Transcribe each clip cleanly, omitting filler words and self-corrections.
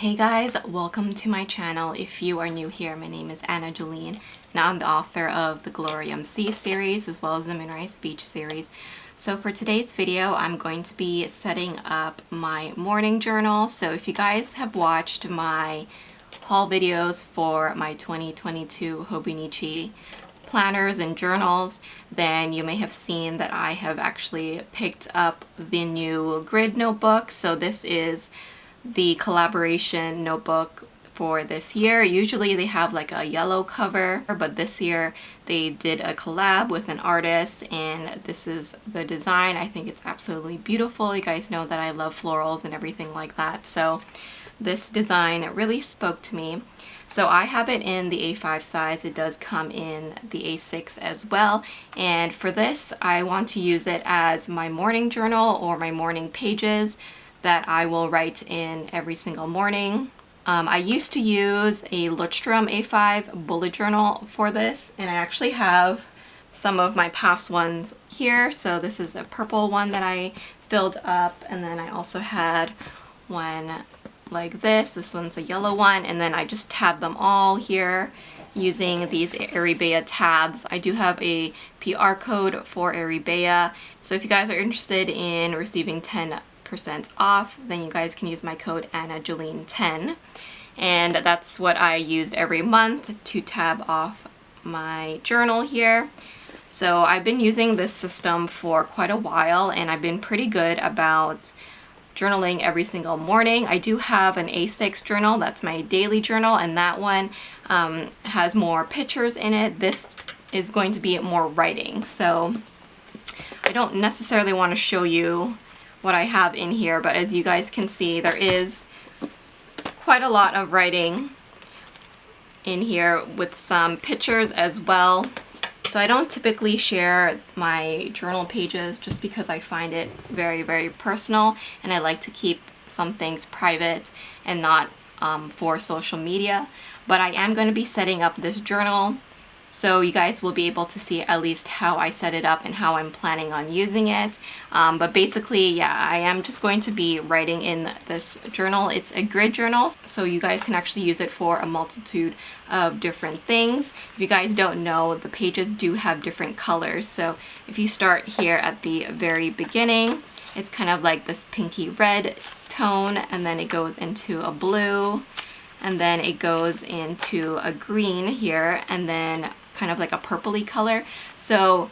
Hey guys, welcome to my channel. If you are new here, my name is Anna Jolene and I'm the author of the Glory MC series as well as the MOONRISE speech series. So for today's video, I'm going to be setting up my morning journal. So if you guys have watched my haul videos for my 2022 Hobonichi planners and journals, then you may have seen that I have actually picked up the new grid notebook. So this is the collaboration notebook for this year. Usually they have like a yellow cover, but this year they did a collab with an artist and this is the design. I think it's absolutely beautiful. You guys know that I love florals and everything like that, so this design really spoke to me. So I have it in the A5 size. It does come in the A6 as well, and for this I want to use it as my morning journal or my morning pages that I will write in every single morning. I used to use a Lutstrom A5 bullet journal for this, and I actually have some of my past ones here. So this is a purple one that I filled up, and then I also had one like this. This one's a yellow one, and then I just tabbed them all here using these ArieBea tabs. I do have a PR code for ArieBea, so if you guys are interested in receiving 10% off, then you guys can use my code AnnaJolene10, and that's what I used every month to tab off my journal here. So I've been using this system for quite a while and I've been pretty good about journaling every single morning. I do have an A6 journal, that's my daily journal, and that one has more pictures in it. This is going to be more writing, so I don't necessarily want to show you what I have in here, but as you guys can see, there is quite a lot of writing in here with some pictures as well. So I don't typically share my journal pages just because I find it very personal, and I like to keep some things private and not for social media. But I am going to be setting up this journal, so you guys will be able to see at least how I set it up and how I'm planning on using it. But basically, yeah, I am just going to be writing in this journal. It's a grid journal, so you guys can actually use it for a multitude of different things. If you guys don't know, the pages do have different colors. So if you start here at the very beginning, it's kind of like this pinky red tone, and then it goes into a blue, and then it goes into a green here, and then kind of like a purpley color. So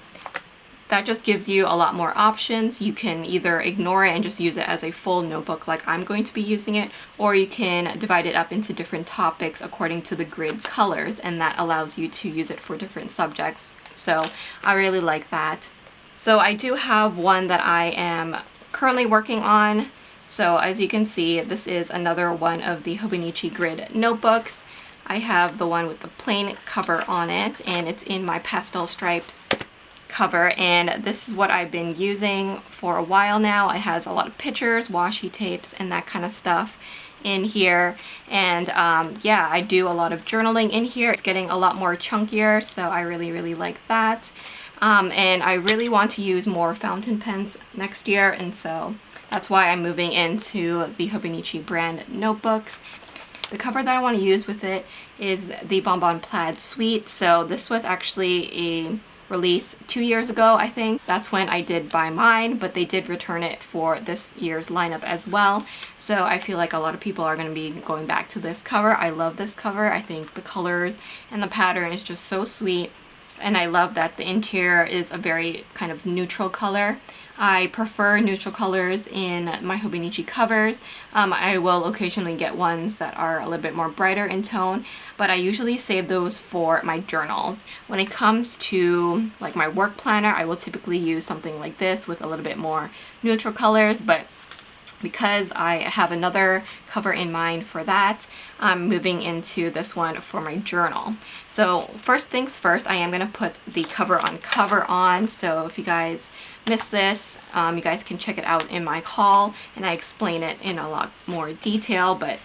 that just gives you a lot more options. You can either ignore it and just use it as a full notebook like I'm going to be using it, or you can divide it up into different topics according to the grid colors, and that allows you to use it for different subjects. So I really like that. So I do have one that I am currently working on. So as you can see, this is another one of the Hobonichi grid notebooks. I have the one with the plain cover on it, and it's in my pastel stripes cover, and this is what I've been using for a while now. It has a lot of pictures, washi tapes, and that kind of stuff in here, and yeah, I do a lot of journaling in here. It's getting a lot more chunkier, so I really like that. And I really want to use more fountain pens next year, and so that's why I'm moving into the Hobonichi brand notebooks. The cover that I want to use with it is the Bonbon Sweet. So this was actually a release 2 years ago, I think. That's when I did buy mine, but they did return it for this year's lineup as well. So I feel like a lot of people are going to be going back to this cover. I love this cover. I think the colors and the pattern is just so sweet. And I love that the interior is a very kind of neutral color. I prefer neutral colors in my Hobonichi covers. I will occasionally get ones that are a little bit more brighter in tone, but I usually save those for my journals. When it comes to like my work planner, I will typically use something like this with a little bit more neutral colors, but because I have another cover in mind for that, I'm moving into this one for my journal. So first things first, I am going to put the cover on. So if you guys missed this, you guys can check it out in my haul, and I explain it in a lot more detail, but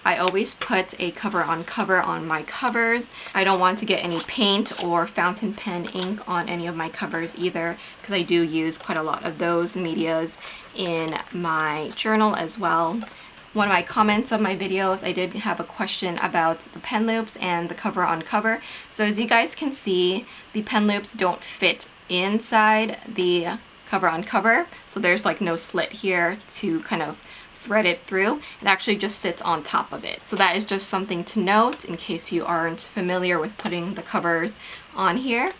I always put a cover on my covers. I don't want to get any paint or fountain pen ink on any of my covers either, because I do use quite a lot of those medias in my journal as well. one of my comments of my videos, I did have a question about the pen loops and the cover on cover. So as you guys can see, the pen loops don't fit inside the cover on cover. So there's like no slit here to kind of thread it through. It actually just sits on top of it. So that is just something to note in case you aren't familiar with putting the covers on here.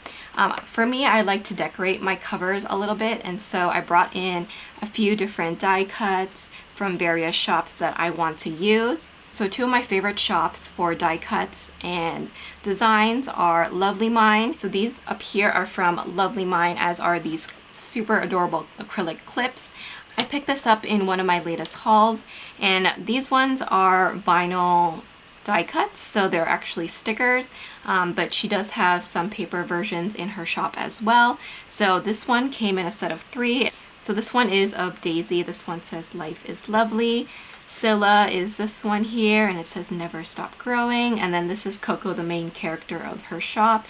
For me, I like to decorate my covers a little bit, and so I brought in a few different die cuts from various shops that I want to use. So two of my favorite shops for die cuts and designs are Loveleemine. So these up here are from Loveleemine, as are these super adorable acrylic clips. I picked this up in one of my latest hauls, and these ones are vinyl die cuts, so they're actually stickers, but she does have some paper versions in her shop as well. So this one came in a set of 3. So this one is of Daisy. This one says life is lovely. Scylla is this one here, and it says never stop growing. And then this is Coco, the main character of her shop,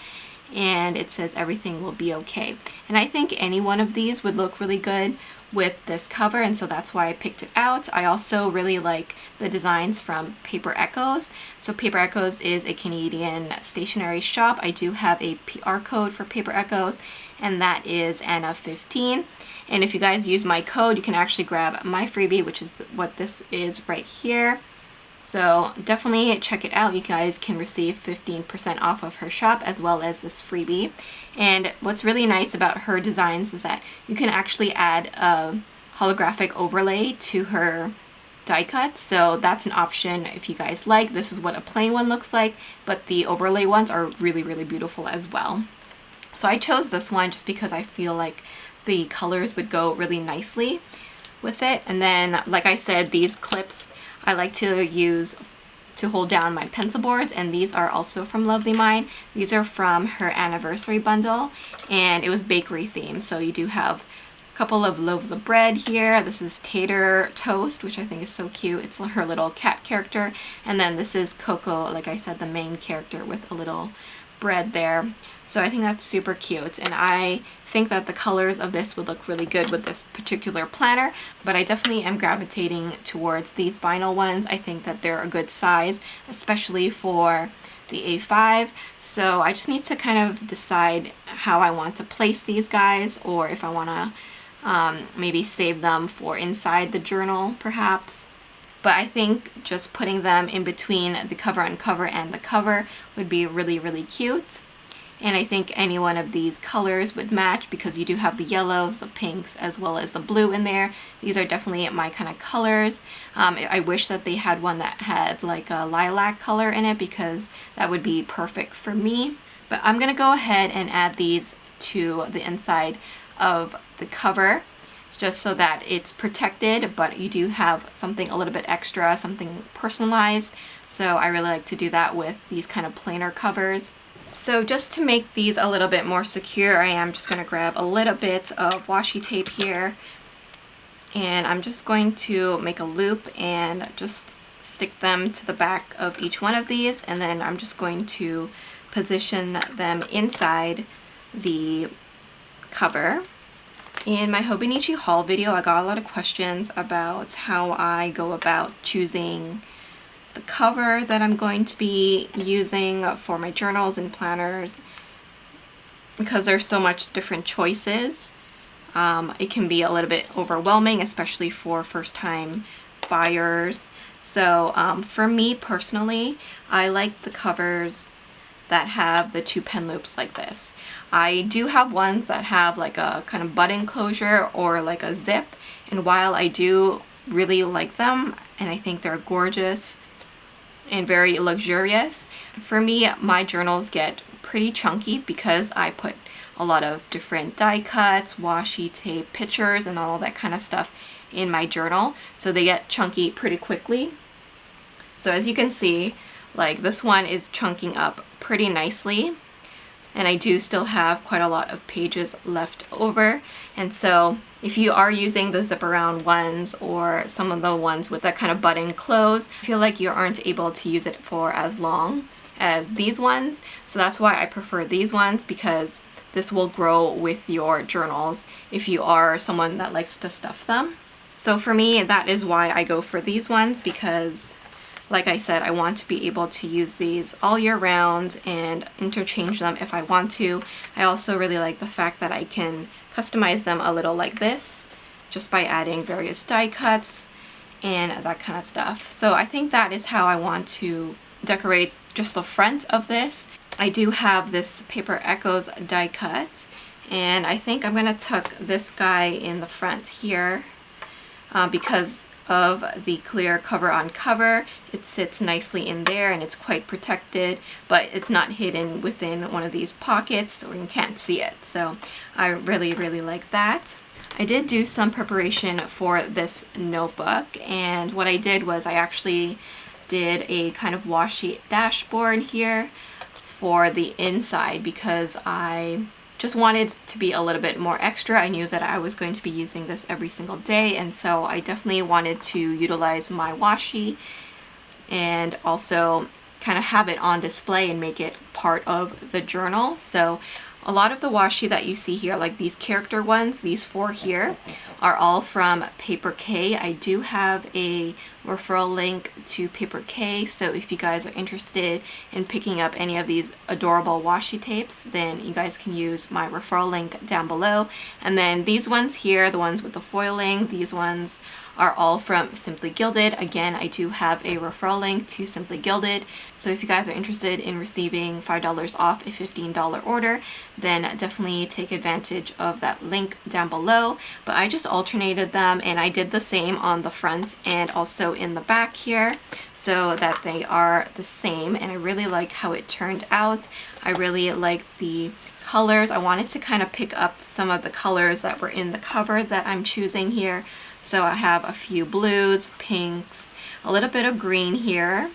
and it says everything will be okay. And I think any one of these would look really good with this cover, and so that's why I picked it out. I also really like the designs from Paper Echoes. So Paper Echoes is a Canadian stationery shop. I do have a PR code for Paper Echoes, and that is Anna15. And if you guys use my code, you can actually grab my freebie, which is what this is right here. So definitely check it out. You guys can receive 15% off of her shop as well as this freebie. And what's really nice about her designs is that you can actually add a holographic overlay to her die cuts. So that's an option if you guys like. This is what a plain one looks like, but the overlay ones are really, really beautiful as well. So I chose this one just because I feel like the colors would go really nicely with it. And then, like I said, these clips I like to use to hold down my pencil boards, and these are also from Loveleemine. These are from her anniversary bundle, and it was bakery themed. So you do have a couple of loaves of bread here. This is Tater Toast, which I think is so cute. It's her little cat character. And then this is Coco, like I said, the main character with a little bread there. So I think that's super cute, and I think that the colors of this would look really good with this particular planner, but I definitely am gravitating towards these vinyl ones. I think that they're a good size, especially for the A5. So I just need to kind of decide how I want to place these guys, or if I want to maybe save them for inside the journal perhaps. But I think just putting them in between the cover on cover and the cover would be really, really cute. And I think any one of these colors would match because you do have the yellows, the pinks, as well as the blue in there. These are definitely my kind of colors. I wish that they had one that had like a lilac color in it because that would be perfect for me. But I'm going to go ahead and add these to the inside of the cover, just so that it's protected, but you do have something a little bit extra, something personalized. So I really like to do that with these kind of plainer covers. So just to make these a little bit more secure, I am just going to grab a little bit of washi tape here, and I'm just going to make a loop and just stick them to the back of each one of these, and then I'm just going to position them inside the cover. In my Hobonichi haul video, I got a lot of questions about how I go about choosing the cover that I'm going to be using for my journals and planners, because there's so much different choices. It can be a little bit overwhelming, especially for first-time buyers. So for me personally, I like the covers that have the 2 pen loops like this. I do have ones that have like a kind of button closure or like a zip, and while I do really like them and I think they're gorgeous and very luxurious, for me my journals get pretty chunky because I put a lot of different die cuts, washi tape, pictures, and all that kind of stuff in my journal, so they get chunky pretty quickly. So as you can see, like this one is chunking up pretty nicely, and I do still have quite a lot of pages left over. And so if you are using the zip around ones or some of the ones with that kind of button close, I feel like you aren't able to use it for as long as these ones. So that's why I prefer these ones, because this will grow with your journals if you are someone that likes to stuff them. So for me, that is why I go for these ones, because like I said, I want to be able to use these all year round and interchange them if I want to. I also really like the fact that I can customize them a little like this, just by adding various die cuts and that kind of stuff. So I think that is how I want to decorate just the front of this. I do have this Paper Echoes die cut, and I think I'm gonna tuck this guy in the front here because of the clear cover on cover. It sits nicely in there and it's quite protected, but it's not hidden within one of these pockets or you can't see it. So I really like that. I did do some preparation for this notebook, and what I did was I actually did a kind of washi dashboard here for the inside because I just wanted to be a little bit more extra. I knew that I was going to be using this every single day, and so I definitely wanted to utilize my washi and also kind of have it on display and make it part of the journal. So a lot of the washi that you see here, like these character ones, these 4 here, are all from Paper K. I do have a referral link to Paper K, so if you guys are interested in picking up any of these adorable washi tapes, then you guys can use my referral link down below. And then these ones here, the ones with the foiling, these ones are all from Simply Gilded. Again, I do have a referral link to Simply Gilded, so if you guys are interested in receiving $5 off a $15 order, then definitely take advantage of that link down below. But I just alternated them, and I did the same on the front and also in the back here so that they are the same, and I really like how it turned out. I really like the colors. I wanted to kind of pick up some of the colors that were in the cover that I'm choosing here. So I have a few blues, pinks, a little bit of green here,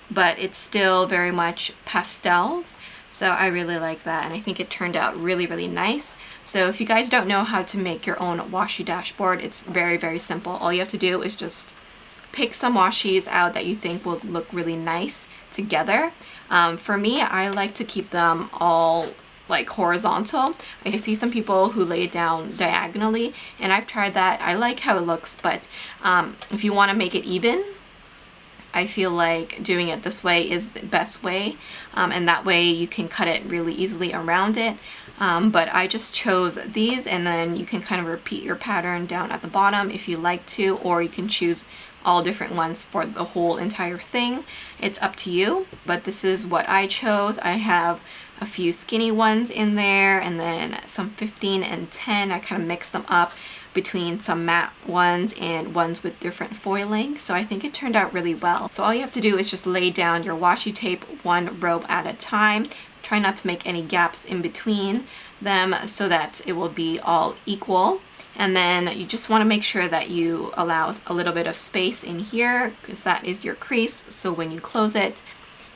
but it's still very much pastels. So I really like that, and I think it turned out really nice. So if you guys don't know how to make your own washi dashboard, it's very simple. All you have to do is just pick some washis out that you think will look really nice together. For me, I like to keep them all like horizontal. I see some people who lay it down diagonally, and I've tried that. I like how it looks, but if you want to make it even, I feel like doing it this way is the best way, and that way you can cut it really easily around it. But I just chose these, and then you can kind of repeat your pattern down at the bottom if you like to, or you can choose all different ones for the whole entire thing. It's up to you, but this is what I chose. I have a few skinny ones in there, and then some 15 and 10. I kind of mixed them up between some matte ones and ones with different foiling. So I think it turned out really well. So all you have to do is just lay down your washi tape one row at a time. Try not to make any gaps in between them so that it will be all equal. And then you just want to make sure that you allow a little bit of space in here, because that is your crease. So when you close it,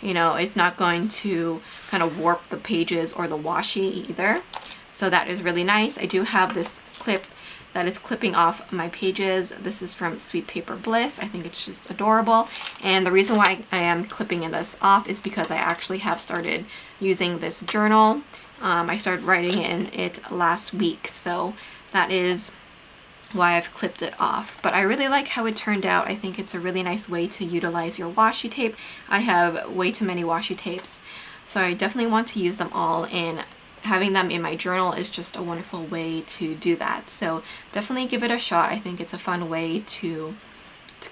you know, it's not going to kind of warp the pages or the washi either. So that is really nice. I do have this clip that is clipping off my pages. This is from Sweet Paper Bliss. I think it's just adorable. And the reason why I am clipping this off is because I actually have started using this journal. I started writing in it last week, so that is why I've clipped it off. But I really like how it turned out. I think it's a really nice way to utilize your washi tape. I have way too many washi tapes, so I definitely want to use them all, and having them in my journal is just a wonderful way to do that. So definitely give it a shot. I think it's a fun way to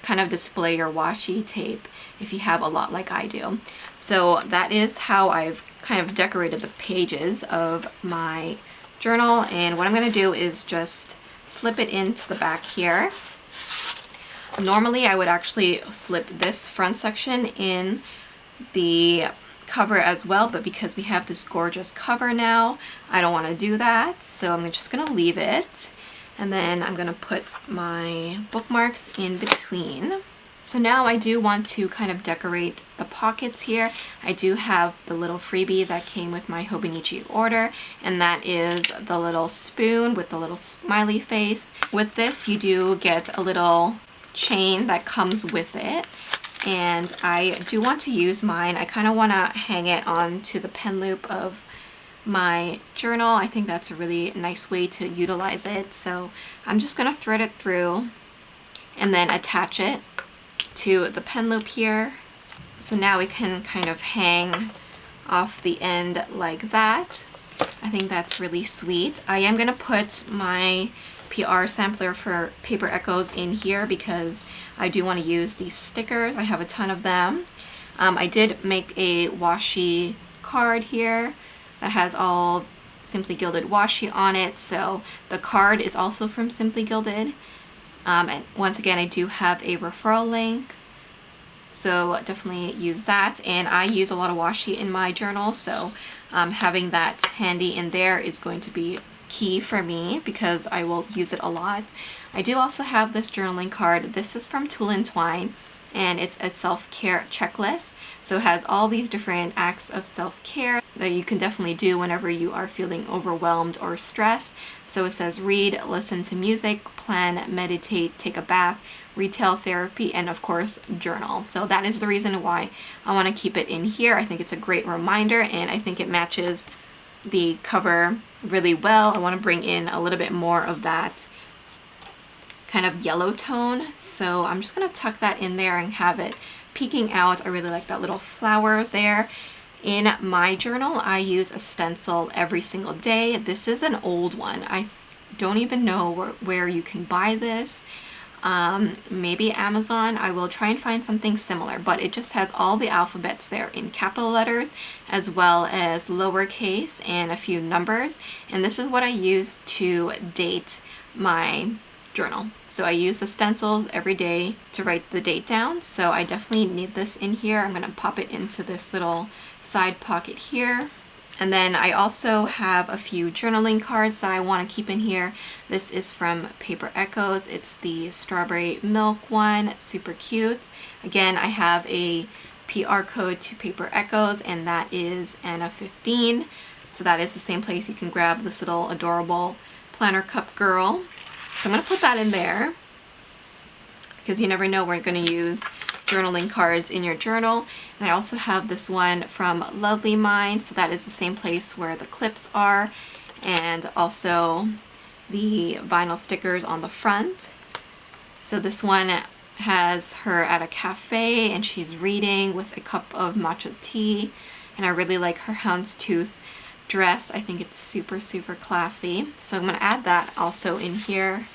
kind of display your washi tape if you have a lot like I do. So that is how I've kind of decorated the pages of my journal, and what I'm going to do is just slip it into the back here. Normally I would actually slip this front section in the cover as well, but because we have this gorgeous cover now, I don't want to do that, so I'm just going to leave it, and then I'm going to put my bookmarks in between. So now I do want to kind of decorate the pockets here. I do have the little freebie that came with my Hobonichi order, and that is the little spoon with the little smiley face. With this, you do get a little chain that comes with it, and I do want to use mine. I kind of want to hang it on to the pen loop of my journal. I think that's a really nice way to utilize it. So I'm just going to thread it through and then attach it to the pen loop here. So now we can kind of hang off the end like that. I think that's really sweet. I am gonna put my PR sampler for Paper Echoes in here because I do want to use these stickers. I have a ton of them. I did make a washi card here that has all Simply Gilded washi on it, so the card is also from Simply Gilded. And once again, I do have a referral link, so definitely use that. And I use a lot of washi in my journal, so having that handy in there is going to be key for me because I will use it a lot. I do also have this journaling card. This is from Tool and Twine, and it's a self-care checklist. So it has all these different acts of self-care that you can definitely do whenever you are feeling overwhelmed or stressed. So it says read, listen to music, plan, meditate, take a bath, retail therapy, and of course journal. So that is the reason why I want to keep it in here. I think it's a great reminder, and I think it matches the cover really well. I want to bring in a little bit more of that kind of yellow tone, so I'm just going to tuck that in there and have it peeking out. I really like that little flower there. In my journal, I use a stencil every single day. This is an old one. I don't even know where you can buy this. Maybe Amazon. I will try and find something similar, but it just has all the alphabets there in capital letters as well as lowercase and a few numbers. And this is what I use to date my journal. So I use the stencils every day to write the date down. So I definitely need this in here. I'm going to pop it into this little side pocket here. And then I also have a few journaling cards that I want to keep in here. This is from Paper Echoes. It's the strawberry milk one, super cute. Again, I have a PR code to Paper Echoes, and that is Anna15. So that is the same place you can grab this little adorable planner cup girl. So I'm going to put that in there because you never know when you're going to use journaling cards in your journal. And I also have this one from Loveleemine, so that is the same place where the clips are, and also the vinyl stickers on the front. So this one has her at a cafe and she's reading with a cup of matcha tea, and I really like her houndstooth dress. I think it's super classy, so I'm going to add that also in here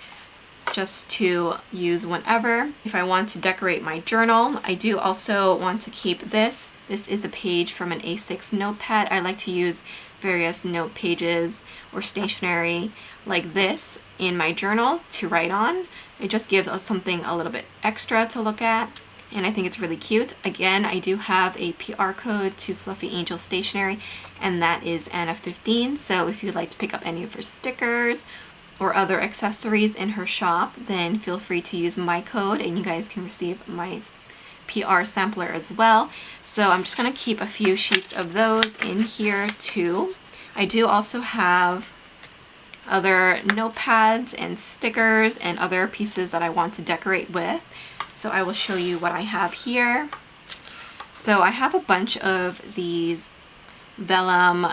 just to use whenever. If I want to decorate my journal, I do also want to keep this. This is a page from an A6 notepad. I like to use various note pages or stationery like this in my journal to write on. It just gives us something a little bit extra to look at, and I think it's really cute. Again, I do have a PR code to Fluffy Angel Stationery, and that is Anna15. So if you'd like to pick up any of her stickers or other accessories in her shop, then feel free to use my code and you guys can receive my PR sampler as well. So I'm just going to keep a few sheets of those in here too. I do also have other notepads and stickers and other pieces that I want to decorate with. So I will show you what I have here. So I have a bunch of these vellum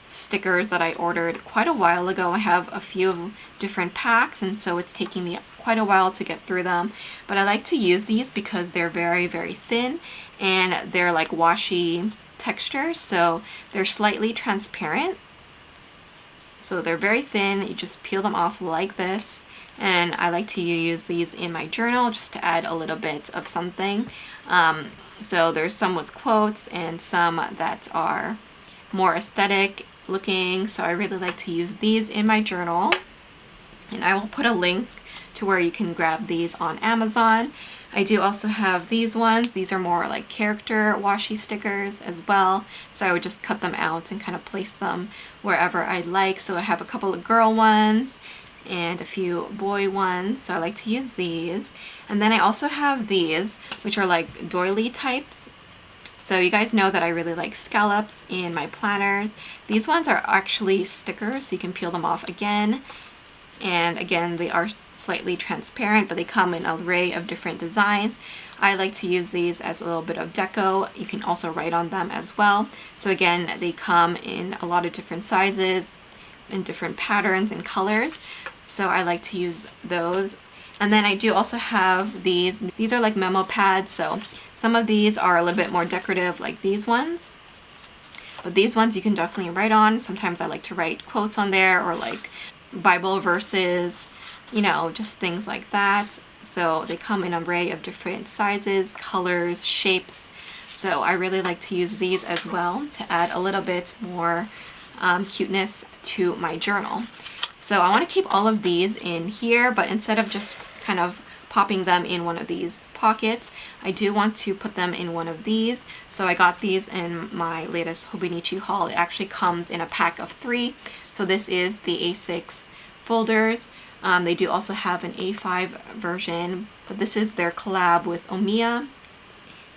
stickers that I ordered quite a while ago. I have a few different packs, and so it's taking me quite a while to get through them, but I like to use these because they're very thin and they're like washi texture, so they're slightly transparent. So they're very thin, you just peel them off like this, and I like to use these in my journal just to add a little bit of something. So there's some with quotes and some that are more aesthetic looking, so I really like to use these in my journal, and I will put a link to where you can grab these on Amazon. I do also have these ones. These are more like character washi stickers as well, so I would just cut them out and kind of place them wherever I like. So I have a couple of girl ones and a few boy ones, so I like to use these. And then I also have these, which are like doily types. So you guys know that I really like scallops in my planners. These ones are actually stickers, so you can peel them off again. And again, they are slightly transparent, but they come in an array of different designs. I like to use these as a little bit of deco. You can also write on them as well. So again, they come in a lot of different sizes and different patterns and colors. So I like to use those. And then I do also have these. These are like memo pads, so some of these are a little bit more decorative, like these ones. But these ones you can definitely write on. Sometimes I like to write quotes on there, or like Bible verses, you know, just things like that. So they come in an array of different sizes, colors, shapes. So I really like to use these as well to add a little bit more cuteness to my journal. So I want to keep all of these in here, but instead of just kind of popping them in one of these pockets, I do want to put them in one of these. So I got these in my latest Hobonichi haul. It actually comes in a pack of 3. So this is the A6 folders. They do also have an A5 version, but this is their collab with Omiya,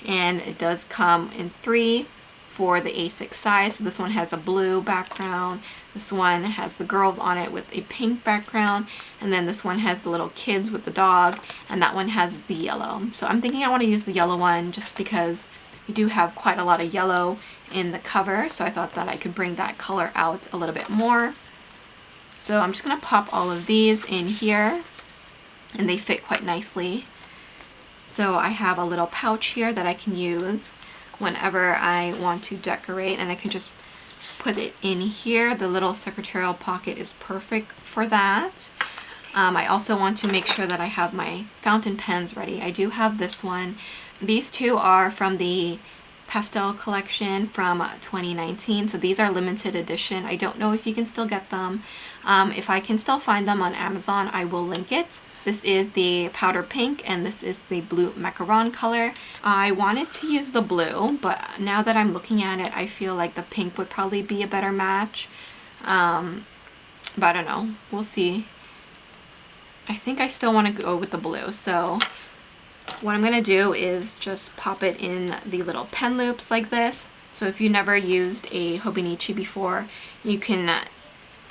and it does come in 3 for the A6 size. So this one has a blue background, this one has the girls on it with a pink background, and then this one has the little kids with the dog, and that one has the yellow. So I'm thinking I want to use the yellow one just because we do have quite a lot of yellow in the cover, so I thought that I could bring that color out a little bit more. So I'm just going to pop all of these in here, and they fit quite nicely. So I have a little pouch here that I can use whenever I want to decorate, and I can just put it in here. The little secretarial pocket is perfect for that. I also want to make sure that I have my fountain pens ready. I do have this one. These two are from the pastel collection from 2019, so these are limited edition. I don't know if you can still get them. If I can still find them on Amazon, I will link it. This is the powder pink, and this is the blue macaron color. I wanted to use the blue, but now that I'm looking at it, I feel like the pink would probably be a better match. But I don't know. We'll see. I think I still want to go with the blue, so what I'm going to do is just pop it in the little pen loops like this. So if you never used a Hobonichi before, you can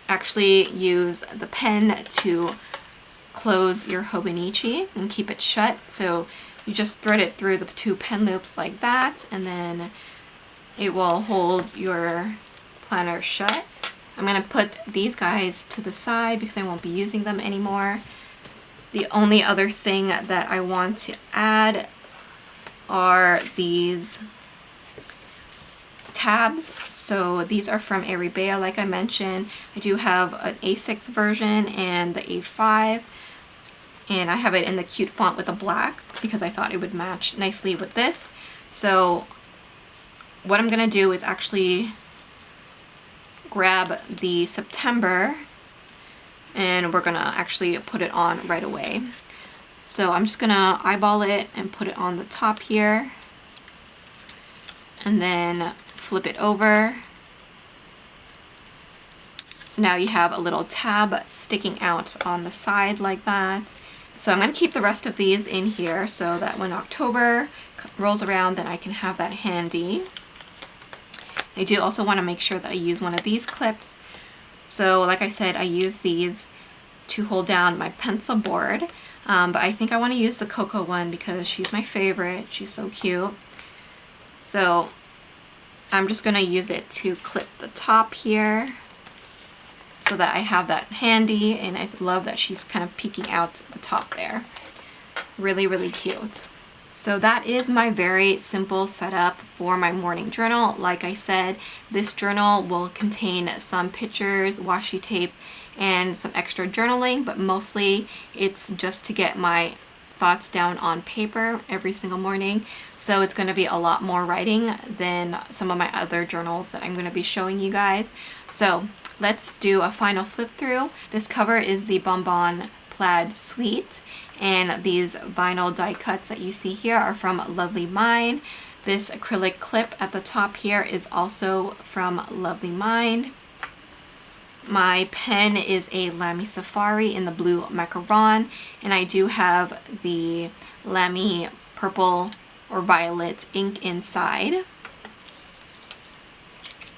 actually use the pen to close your Hobonichi and keep it shut. So you just thread it through the 2 pen loops like that, and then it will hold your planner shut. I'm going to put these guys to the side because I won't be using them anymore. The only other thing that I want to add are these tabs. So these are from ArieBea, like I mentioned. I do have an A6 version and the A5, and I have it in the cute font with the black because I thought it would match nicely with this. So what I'm gonna do is actually grab the September, and we're gonna actually put it on right away. So I'm just gonna eyeball it and put it on the top here, and then flip it over. So now you have a little tab sticking out on the side like that. So I'm going to keep the rest of these in here so that when October rolls around, then I can have that handy. I do also want to make sure that I use one of these clips. So like I said, I use these to hold down my pencil board, but I think I want to use the Cocoa one because she's my favorite. She's so cute. So I'm just going to use it to clip the top here so that I have that handy, and I love that she's kind of peeking out the top there. Really, really cute. So that is my very simple setup for my morning journal. Like I said, this journal will contain some pictures, washi tape, and some extra journaling, but mostly it's just to get my thoughts down on paper every single morning. So it's going to be a lot more writing than some of my other journals that I'm going to be showing you guys. So let's do a final flip through. This cover is the Bonbon Sweet, and these vinyl die cuts that you see here are from Loveleemine. This acrylic clip at the top here is also from Loveleemine. My pen is a Lamy Safari in the blue macaron, and I do have the Lamy purple or violet ink inside.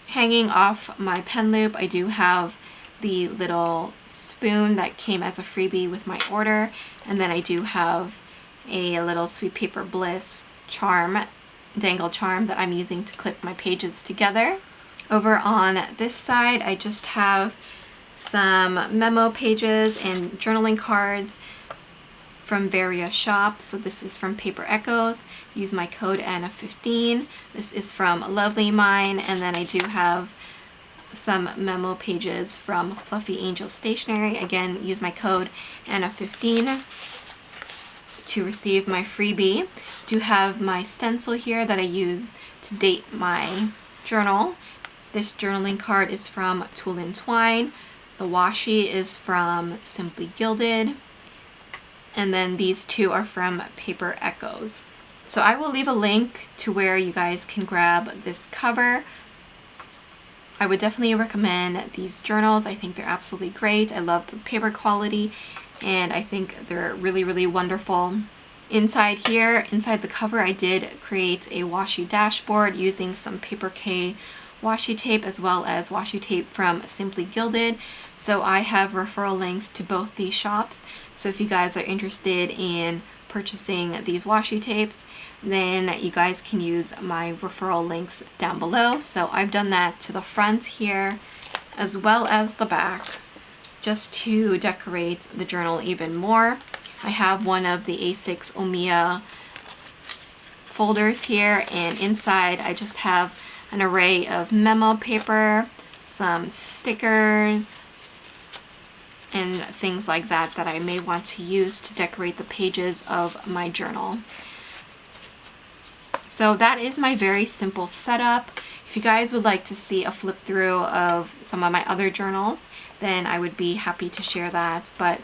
Hanging off my pen loop, I do have the little spoon that came as a freebie with my order, and then I do have a little Sweet Paper Bliss charm, dangle charm that I'm using to clip my pages together. Over on this side, I just have some memo pages and journaling cards from various shops. So this is from Paper Echoes. Use my code ANNA15. This is from Loveleemine, and then I do have some memo pages from Fluffy Angel Stationery. Again, use my code ANNA15 to receive my freebie. Do have my stencil here that I use to date my journal. This journaling card is from Tulle and Twine. The washi is from Simply Gilded. And then these two are from Paper Echoes. So I will leave a link to where you guys can grab this cover. I would definitely recommend these journals. I think they're absolutely great. I love the paper quality, and I think they're really, really wonderful. Inside here, inside the cover, I did create a washi dashboard using some Paper K washi tape as well as washi tape from Simply Gilded. So I have referral links to both these shops. So if you guys are interested in purchasing these washi tapes, then you guys can use my referral links down below. So I've done that to the front here as well as the back, just to decorate the journal even more. I have one of the A6 Omiya folders here, and inside I just have an array of memo paper, some stickers, and things like that that I may want to use to decorate the pages of my journal. So that is my very simple setup. If you guys would like to see a flip through of some of my other journals, then I would be happy to share that. But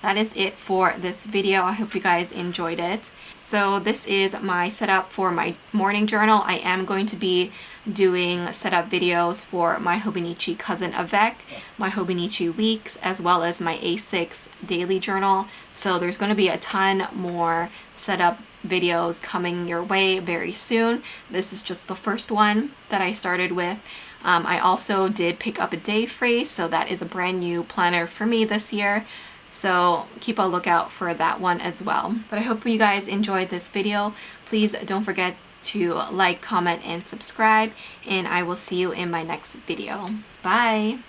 that is it for this video. I hope you guys enjoyed it. So this is my setup for my morning journal. I am going to be doing setup videos for my Hobonichi Cousin Avec, my Hobonichi Weeks, as well as my A6 daily journal. So there's going to be a ton more setup videos coming your way very soon. This is just the first one that I started with. I also did pick up a day free, so that is a brand new planner for me this year. So keep a lookout for that one as well. But I hope you guys enjoyed this video. Please don't forget to like, comment, and subscribe, and I will see you in my next video. Bye!